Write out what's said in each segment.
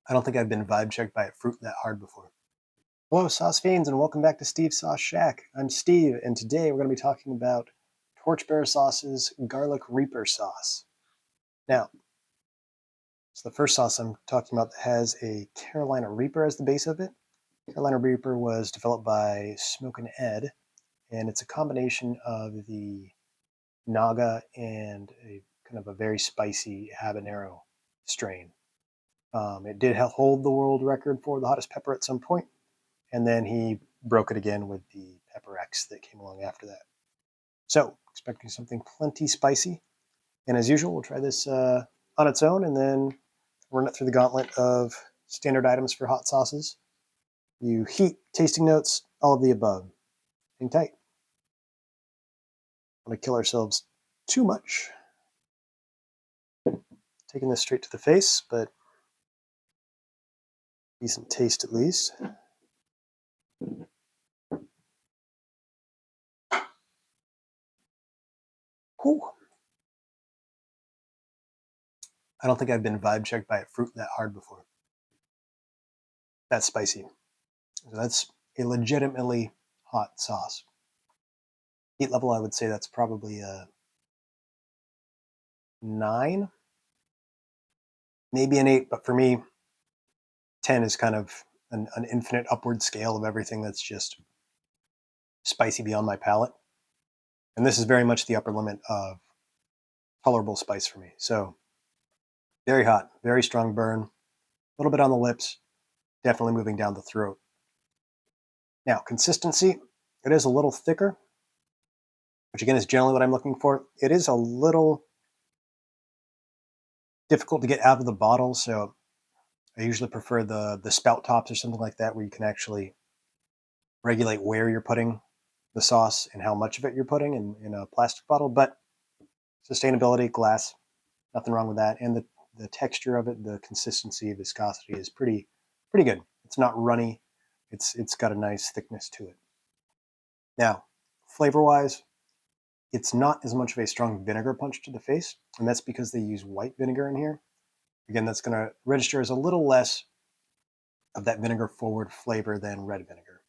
I don't think I've been vibe checked by a fruit that hard before. Hello, Sauce Fiends, and welcome back to Steve's Sauce Shack. I'm Steve, and today we're going to be talking about Torchbearer Sauces Garlic Reaper sauce. Now, it's the first sauce I'm talking about that has a Carolina Reaper as the base of it. Carolina Reaper was developed by Smokin' Ed, and it's a combination of the Naga and a kind of a very spicy habanero strain. It did hold the world record for the hottest pepper at some point, and then he broke it again with the Pepper X that came along after that. So, expecting something plenty spicy. And as usual, we'll try this on its own and then run it through the gauntlet of standard items for hot sauces. You heat, tasting notes, all of the above. Hang tight. Don't want to kill ourselves too much. Taking this straight to the face, but decent taste at least. Whew. I don't think I've been vibe checked by a fruit that hard before. That's spicy. So that's a legitimately hot sauce. Heat level, I would say that's probably a 9, maybe an 8, but for me, 10 is kind of an infinite upward scale of everything that's just spicy beyond my palate. And this is very much the upper limit of tolerable spice for me. So very hot, very strong burn, a little bit on the lips, definitely moving down the throat. Now, consistency, it is a little thicker, which again is generally what I'm looking for. It is a little difficult to get out of the bottle, so I usually prefer the spout tops or something like that, where you can actually regulate where you're putting the sauce and how much of it you're putting in a plastic bottle. But sustainability, glass, nothing wrong with that. And the texture of it, the consistency, viscosity is pretty good. It's not runny. It's got a nice thickness to it. Now, flavor-wise, it's not as much of a strong vinegar punch to the face, and that's because they use white vinegar in here. Again, that's going to register as a little less of that vinegar forward flavor than red vinegar.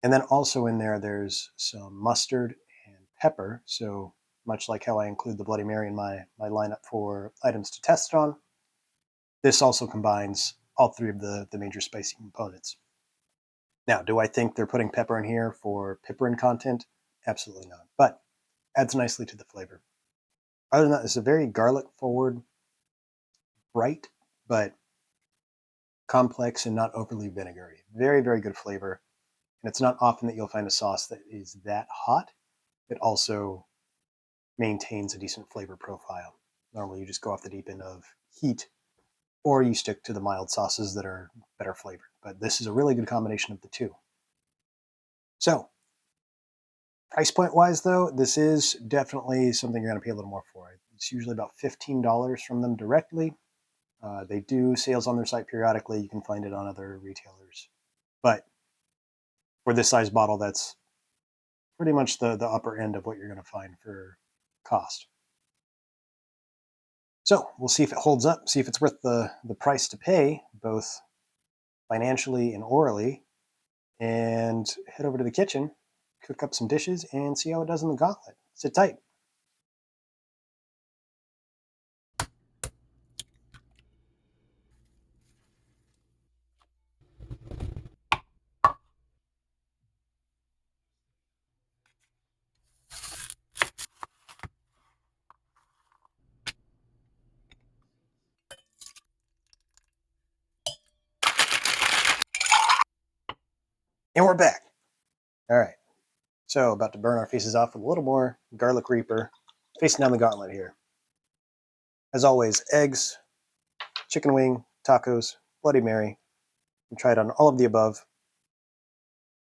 And then also in there, there's some mustard and pepper. So much like how I include the Bloody Mary in my lineup for items to test on, this also combines all three of the major spicy components. Now, do I think they're putting pepper in here for piperin content? Absolutely not, but adds nicely to the flavor. Other than that, it's a very garlic forward, bright, but complex and not overly vinegary. Very, very good flavor. And it's not often that you'll find a sauce that is that hot. It also maintains a decent flavor profile. Normally you just go off the deep end of heat, or you stick to the mild sauces that are better flavored. But this is a really good combination of the two. So, price point wise though, this is definitely something you're going to pay a little more for. It's usually about $15 from them directly. They do sales on their site periodically. You can find it on other retailers. But for this size bottle, that's pretty much the upper end of what you're going to find for cost. So we'll see if it holds up, see if it's worth the price to pay, both financially and orally, and head over to the kitchen, cook up some dishes, and see how it does in the gauntlet. Sit tight. And we're back. All right. So about to burn our faces off with a little more Garlic Reaper, facing down the gauntlet here. As always, eggs, chicken wing, tacos, Bloody Mary, and try it on all of the above.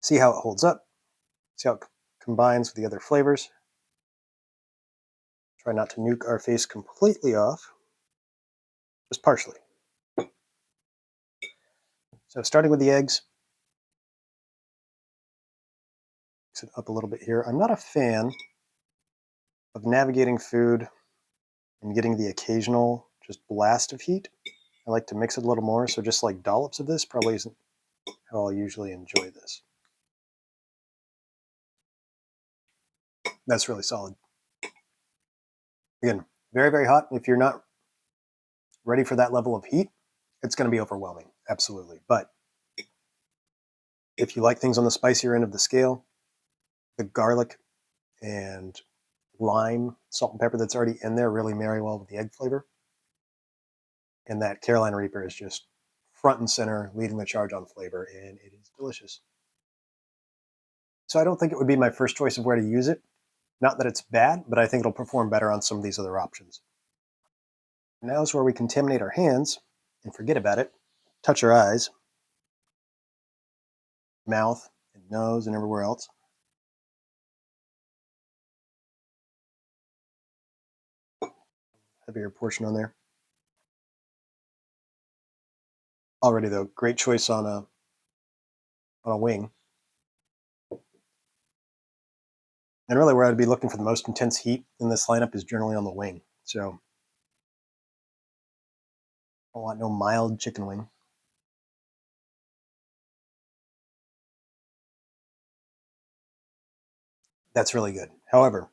See how it holds up. See how it combines with the other flavors. Try not to nuke our face completely off, just partially. So starting with the eggs, mix it up a little bit here. I'm not a fan of navigating food and getting the occasional just blast of heat. I like to mix it a little more, so just like dollops of this probably isn't how I'll usually enjoy this. That's really solid. Again, very, very hot. If you're not ready for that level of heat, it's going to be overwhelming. Absolutely. But if you like things on the spicier end of the scale, the garlic and lime, salt and pepper that's already in there really marry well with the egg flavor. And that Carolina Reaper is just front and center, leading the charge on flavor, and it is delicious. So I don't think it would be my first choice of where to use it. Not that it's bad, but I think it'll perform better on some of these other options. Now is where we contaminate our hands and forget about it, touch our eyes, mouth, and nose, and everywhere else. Heavier portion on there. Already though, great choice on a wing. And really where I'd be looking for the most intense heat in this lineup is generally on the wing. So I want no mild chicken wing. That's really good. However,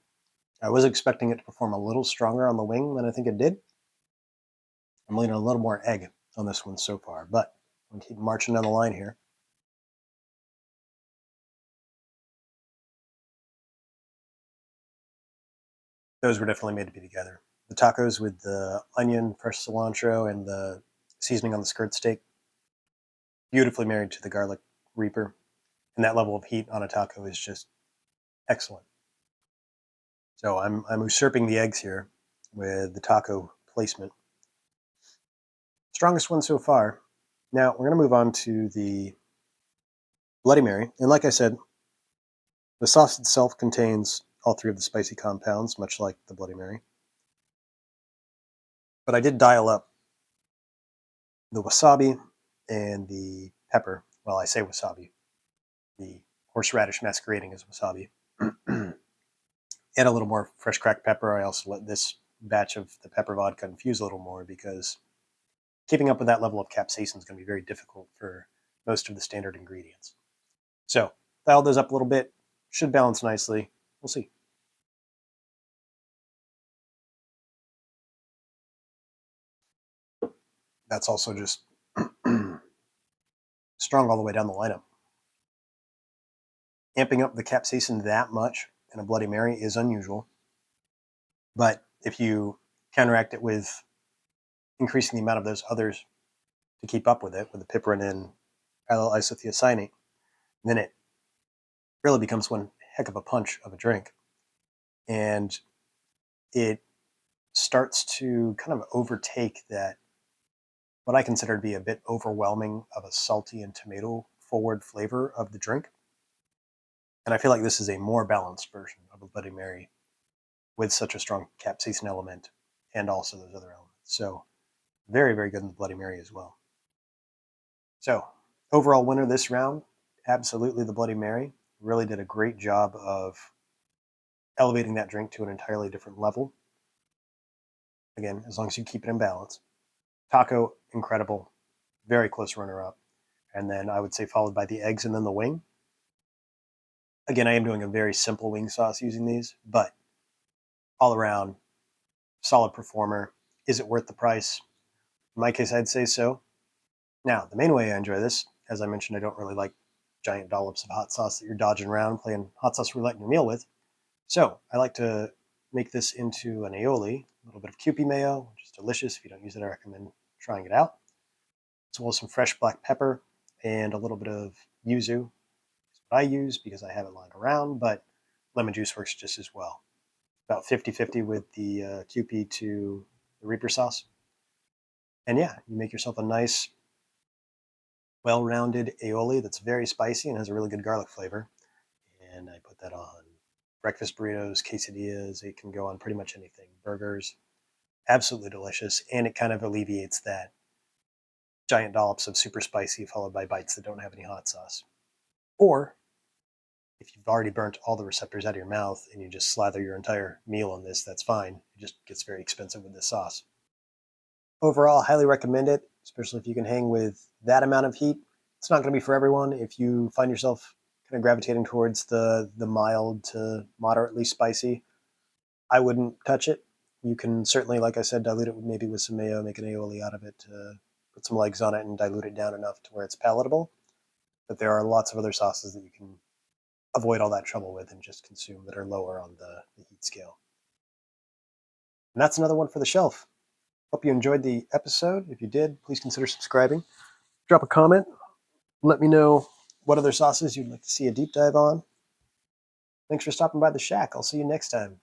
I was expecting it to perform a little stronger on the wing than I think it did. I'm leaning a little more egg on this one so far, but I'm keep marching down the line here. Those were definitely made to be together. The tacos with the onion, fresh cilantro, and the seasoning on the skirt steak, beautifully married to the garlic reaper. And that level of heat on a taco is just excellent. So I'm usurping the eggs here with the taco placement. Strongest one so far. Now we're going to move on to the Bloody Mary. And like I said, the sauce itself contains all three of the spicy compounds, much like the Bloody Mary. But I did dial up the wasabi and the pepper. Well, I say wasabi. The horseradish masquerading as wasabi. Add a little more fresh cracked pepper. I also let this batch of the pepper vodka infuse a little more because keeping up with that level of capsaicin is going to be very difficult for most of the standard ingredients. So dial those up a little bit. Should balance nicely. We'll see. That's also just strong all the way down the lineup. Amping up the capsaicin that much in a Bloody Mary is unusual. But if you counteract it with increasing the amount of those others to keep up with it, with the piperin and allyl isothiocyanate, then it really becomes one heck of a punch of a drink. And it starts to kind of overtake that, what I consider to be a bit overwhelming of a salty and tomato forward flavor of the drink. And I feel like this is a more balanced version of a Bloody Mary with such a strong capsaicin element and also those other elements. So very, very good in the Bloody Mary as well. So overall winner this round, absolutely the Bloody Mary. Really did a great job of elevating that drink to an entirely different level. Again, as long as you keep it in balance. Taco, incredible. Very close runner-up. And then I would say followed by the eggs and then the wing. Again, I am doing a very simple wing sauce using these, but all around, solid performer. Is it worth the price? In my case, I'd say so. Now, the main way I enjoy this, as I mentioned, I don't really like giant dollops of hot sauce that you're dodging around playing hot sauce roulette in your meal with. So I like to make this into an aioli, a little bit of Kewpie mayo, which is delicious. If you don't use it, I recommend trying it out. As well as some fresh black pepper and a little bit of yuzu. That's what I use because I have it lying around, but lemon juice works just as well. About 50-50 with the Kewpie to the Reaper sauce. And yeah, you make yourself a nice, well-rounded aioli that's very spicy and has a really good garlic flavor. And I put that on breakfast burritos, quesadillas. It can go on pretty much anything. Burgers, absolutely delicious. And it kind of alleviates that giant dollops of super spicy followed by bites that don't have any hot sauce. Or if you've already burnt all the receptors out of your mouth and you just slather your entire meal on this, that's fine. It just gets very expensive with this sauce. Overall, highly recommend it. especially if you can hang with that amount of heat. It's not going to be for everyone. If you find yourself kind of gravitating towards the mild to moderately spicy, I wouldn't touch it. You can certainly, like I said, dilute it maybe with some mayo, make an aioli out of it, put some legs on it, and dilute it down enough to where it's palatable. But there are lots of other sauces that you can avoid all that trouble with and just consume that are lower on the heat scale. And that's another one for the shelf. Hope you enjoyed the episode. If you did, please consider subscribing. Drop a comment. Let me know what other sauces you'd like to see a deep dive on. Thanks for stopping by the shack. I'll see you next time.